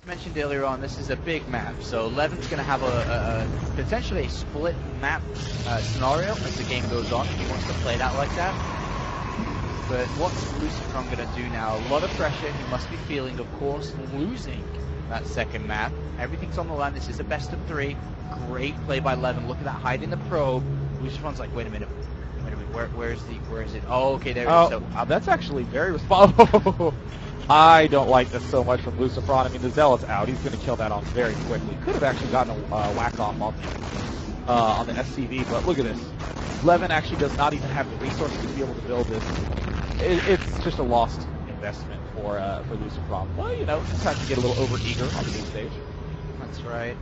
mentioned earlier on, this is a big map, so Levin's going to have a potentially a split map scenario as the game goes on if he wants to play that like that. But what's LucifroN going to do now? A lot of pressure he must be feeling, of course, losing that second map. Everything's on the line. This is a best of 3. Great play by Levin. Look at that, hiding the probe. LucifroN's like, wait a minute, where is it? Oh, okay, there it is. So, that's actually very responsible. I don't like this so much from LucifroN. I mean, the Zealot's out. He's going to kill that off very quickly. Could have actually gotten a whack off on the SCV, but look at this. Levin actually does not even have the resources to be able to build this. It's just a lost investment for LucifroN. Well, you know, sometimes you get a little over-eager on the big stage. That's right.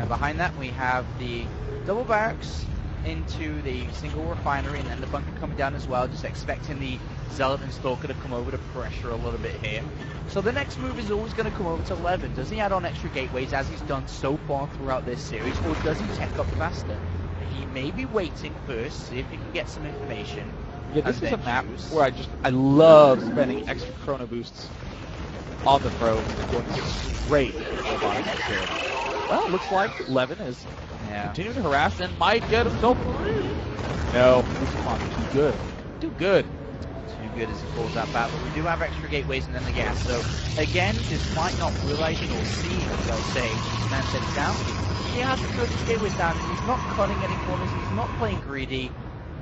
Behind that, we have the double barracks into the single refinery, and then the bunker coming down as well, just expecting the Zealot and Stalker to come over to pressure a little bit here. So the next move is always going to come over to Levin. Does he add on extra gateways as he's done so far throughout this series, or does he tech up faster? He may be waiting first, see if he can get some information. Yeah, this is a map where I love spending extra chrono boosts on the probes and going straight robotic security. Well, it looks like Levin is continuing to harass and might get himself free. No, LucifroN too good. Too good. Too good as he pulls that back, but we do have extra gateways and then the gas. So, again, despite not realizing or seeing, as I'll say, this man said it down, he has to throw these gateways down, and he's not cutting any corners, he's not playing greedy,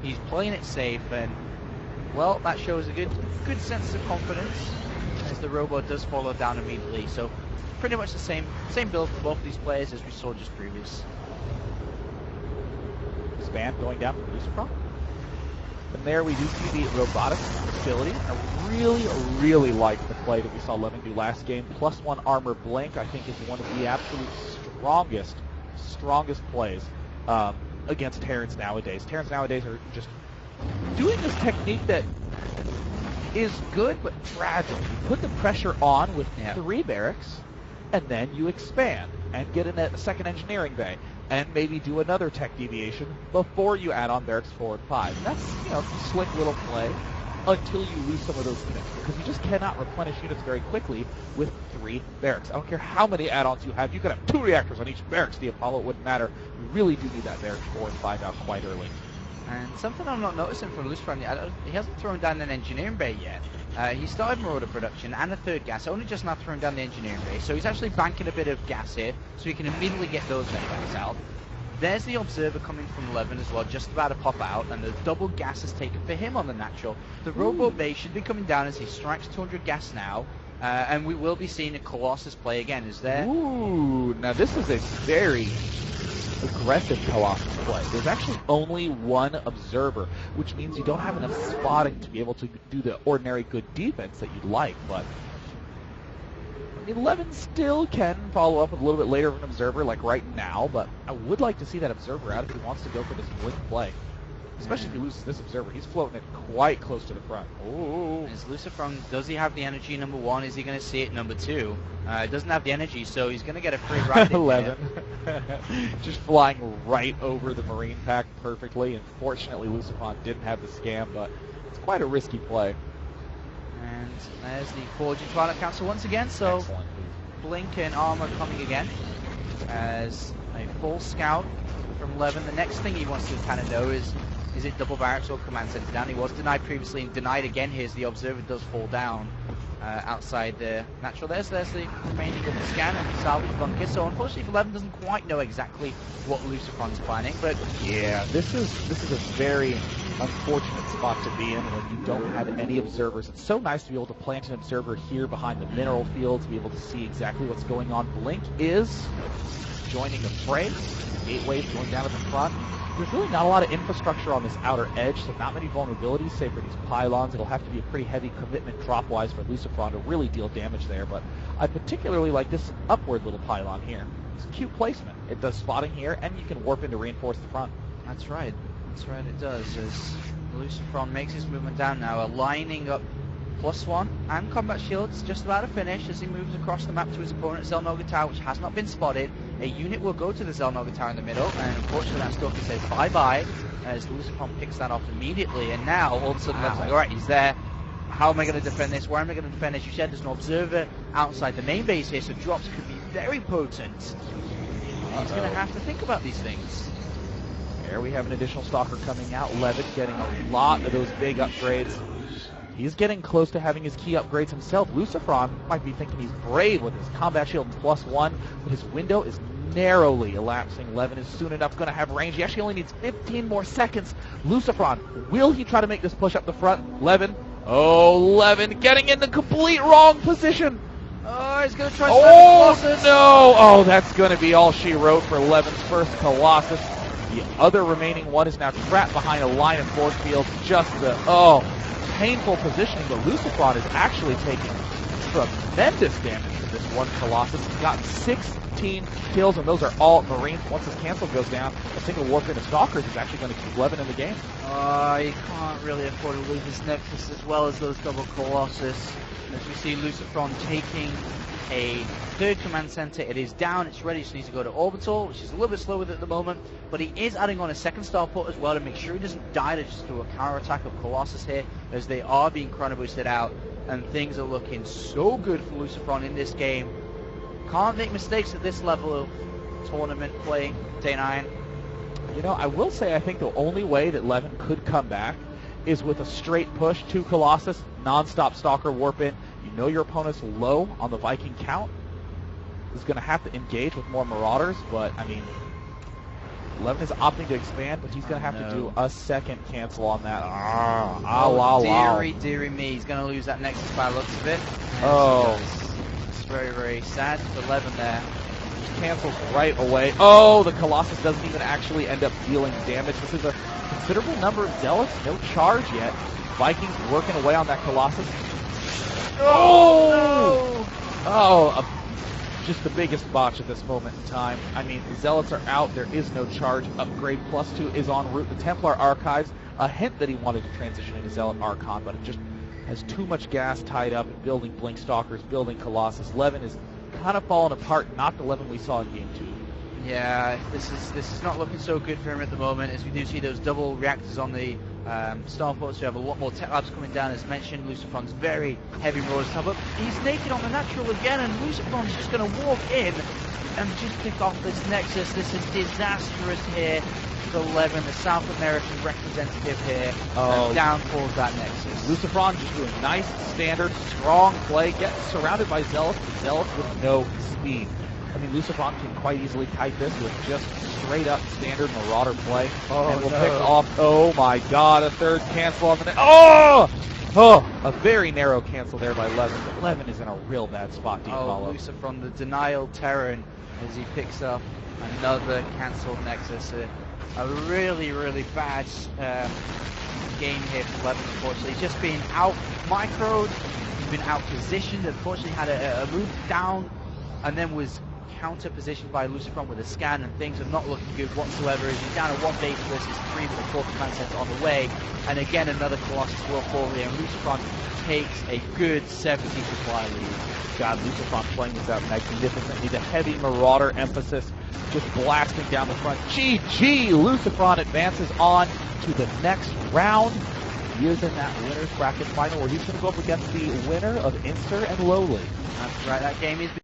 he's playing it safe, and, well, that shows a good sense of confidence as the robot does follow down immediately. So, pretty much the same build for both of these players as we saw just previous. Spam going down from LucifroN. And there we do see the robotics ability. I really like the play that we saw Levin do last game. +1 armor blink, I think, is one of the absolute strongest plays against Terrans nowadays. Terrans nowadays are just doing this technique that is good but fragile. You put the pressure on with 3 barracks, and then you expand and get in a second engineering bay, and maybe do another tech deviation before you add on barracks 4 and 5. And that's, you know, slick little play until you lose some of those units, because you just cannot replenish units very quickly with 3 barracks. I don't care how many add-ons you have. You could have 2 reactors on each barracks, the Apollo, it wouldn't matter. You really do need that barracks 4 and 5 out quite early. And something I'm not noticing from LucifroN, he hasn't thrown down an engineering bay yet. He started marauder production and a 3rd gas, only just now throwing down the engineering bay. So he's actually banking a bit of gas here, so he can immediately get those networks out. There's the observer coming from Levin as well, just about to pop out, and the double gas is taken for him on the natural. The robot bay should be coming down as he strikes 200 gas now, and we will be seeing a Colossus play again. Is there? Ooh, now this is a very aggressive Colossus play. There's actually only 1 observer, which means you don't have enough spotting to be able to do the ordinary good defense that you'd like, but I mean, Levin still can follow up with a little bit later of an observer, like right now, but I would like to see that observer out if he wants to go for this blink play. Especially if he loses this observer. He's floating it quite close to the front. Ooh. Is LucifroN, does he have the energy, number 1? Is he going to see it, number 2? Doesn't have the energy, so he's going to get a free ride in Levin. Just flying right over the Marine pack perfectly. Unfortunately, LucifroN didn't have the scam, but it's quite a risky play. And there's the Forging Twilight Council once again, so excellent. Blink and armor coming again as a full scout from Levin. The next thing he wants to kind of know is it double barracks or command center down? He was denied previously and denied again here as the observer does fall down outside the natural. There's the remaining of the scan and the salvage bunker. So unfortunately for Levin, doesn't quite know exactly what LucifroN's planning, but yeah, this is a very unfortunate spot to be in when you don't have any observers. It's so nice to be able to plant an observer here behind the mineral field to be able to see exactly what's going on. Blink is joining the fray. Gateways going down at the front. There's really not a lot of infrastructure on this outer edge, so not many vulnerabilities, save for these pylons. It'll have to be a pretty heavy commitment drop-wise for LucifroN to really deal damage there, but I particularly like this upward little pylon here. It's a cute placement. It does spotting here, and you can warp in to reinforce the front. That's right, it does, as LucifroN makes his movement down now, aligning up +1 and combat shields just about to finish as he moves across the map to his opponent, Zelnoga Tower, which has not been spotted. A unit will go to the Zelnoga Tower in the middle, and unfortunately that Stalker says bye-bye as LucifroN picks that off immediately, and now all of a sudden Levin's like, alright, he's there. how am I going to defend this? Where am I going to defend? As you said, there's an observer outside the main base here, so drops could be very potent. He's going to have to think about these things. There we have an additional Stalker coming out. Levin getting a lot of those big upgrades. He's getting close to having his key upgrades himself. LucifroN might be thinking he's brave with his combat shield +1, but his window is narrowly elapsing. Levin is soon enough going to have range. He actually only needs 15 more seconds. LucifroN, will he try to make this push up the front? Levin, oh, Levin getting in the complete wrong position. Oh, he's going to try oh, Colossus. No. Oh, that's going to be all she wrote for Levin's first Colossus. The other remaining one is now trapped behind a line of force fields. Just the, painful positioning, but LucifroN is actually taking tremendous damage to this one Colossus. He's gotten 16 kills, and those are all Marines. Once his cancel goes down, a single warfare to Stalkers is actually going to keep Levin in the game. You can't really afford to lose this Nexus as well as those double Colossus. As we see LucifroN taking a third command center, it is down, it's ready, just needs to go to orbital, which is a little bit slow with it at the moment, but he is adding on a second starport as well to make sure he doesn't die to just do a counter attack of Colossus here, as they are being chrono boosted out, and things are looking so good for LucifroN in this game. Can't make mistakes at this level of tournament play, Day 9. You know, I will say I think the only way that Levin could come back is with a straight push to Colossus, non-stop Stalker warp in. You know your opponent's low on the Viking count. Is going to have to engage with more Marauders, but I mean, Levin is opting to expand, but he's going to have to do a second cancel on that. Deary me, he's going to lose that Nexus by the looks of it. It's very, very sad for Levin there. Cancels right away. Oh, the Colossus doesn't even actually end up dealing damage. This is a considerable number of Zealots, no charge yet. Vikings working away on that Colossus. Just the biggest botch at this moment in time. I mean, the Zealots are out. There is no charge. Upgrade +2 is en route. The Templar Archives, a hint that he wanted to transition into Zealot Archon, but it just has too much gas tied up in building Blink Stalkers, building Colossus. Levin is kind of falling apart, not the Levin we saw in Game 2. Yeah, this is not looking so good for him at the moment, as we do see those double reactors on the starports. We have a lot more tech labs coming down, as mentioned. LucifroN's very heavy Marauders tab up. He's naked on the natural again, and LucifroN's just going to walk in and just pick off this Nexus. This is disastrous here for Levin, the South American representative here, and down falls that Nexus. LucifroN just doing nice, standard, strong play, getting surrounded by Zealots, but Zealots with no speed. I mean, LucifroN can quite easily kite this with just straight up standard Marauder play. And we'll pick off, oh my god, a third cancel on the net. A very narrow cancel there by Levin, but Levin is in a real bad spot to follow. LucifroN, the denial Terran, as he picks up another cancelled Nexus. A really, really bad game here for Levin, unfortunately. He's just been out microed, he's been out positioned, unfortunately had a move down, and then was counter positioned by LucifroN with a scan, and things are not looking good whatsoever. He's down at 1 base versus 3 with a fourth command center on the way, and again another Colossus will fall here, and LucifroN takes a good 70 supply lead. God, LucifroN playing this out magnificently. The heavy Marauder emphasis just blasting down the front. GG! LucifroN advances on to the next round. He is in that winner's bracket final where he's going to go up against the winner of Inser and Lowly. That's right, that game is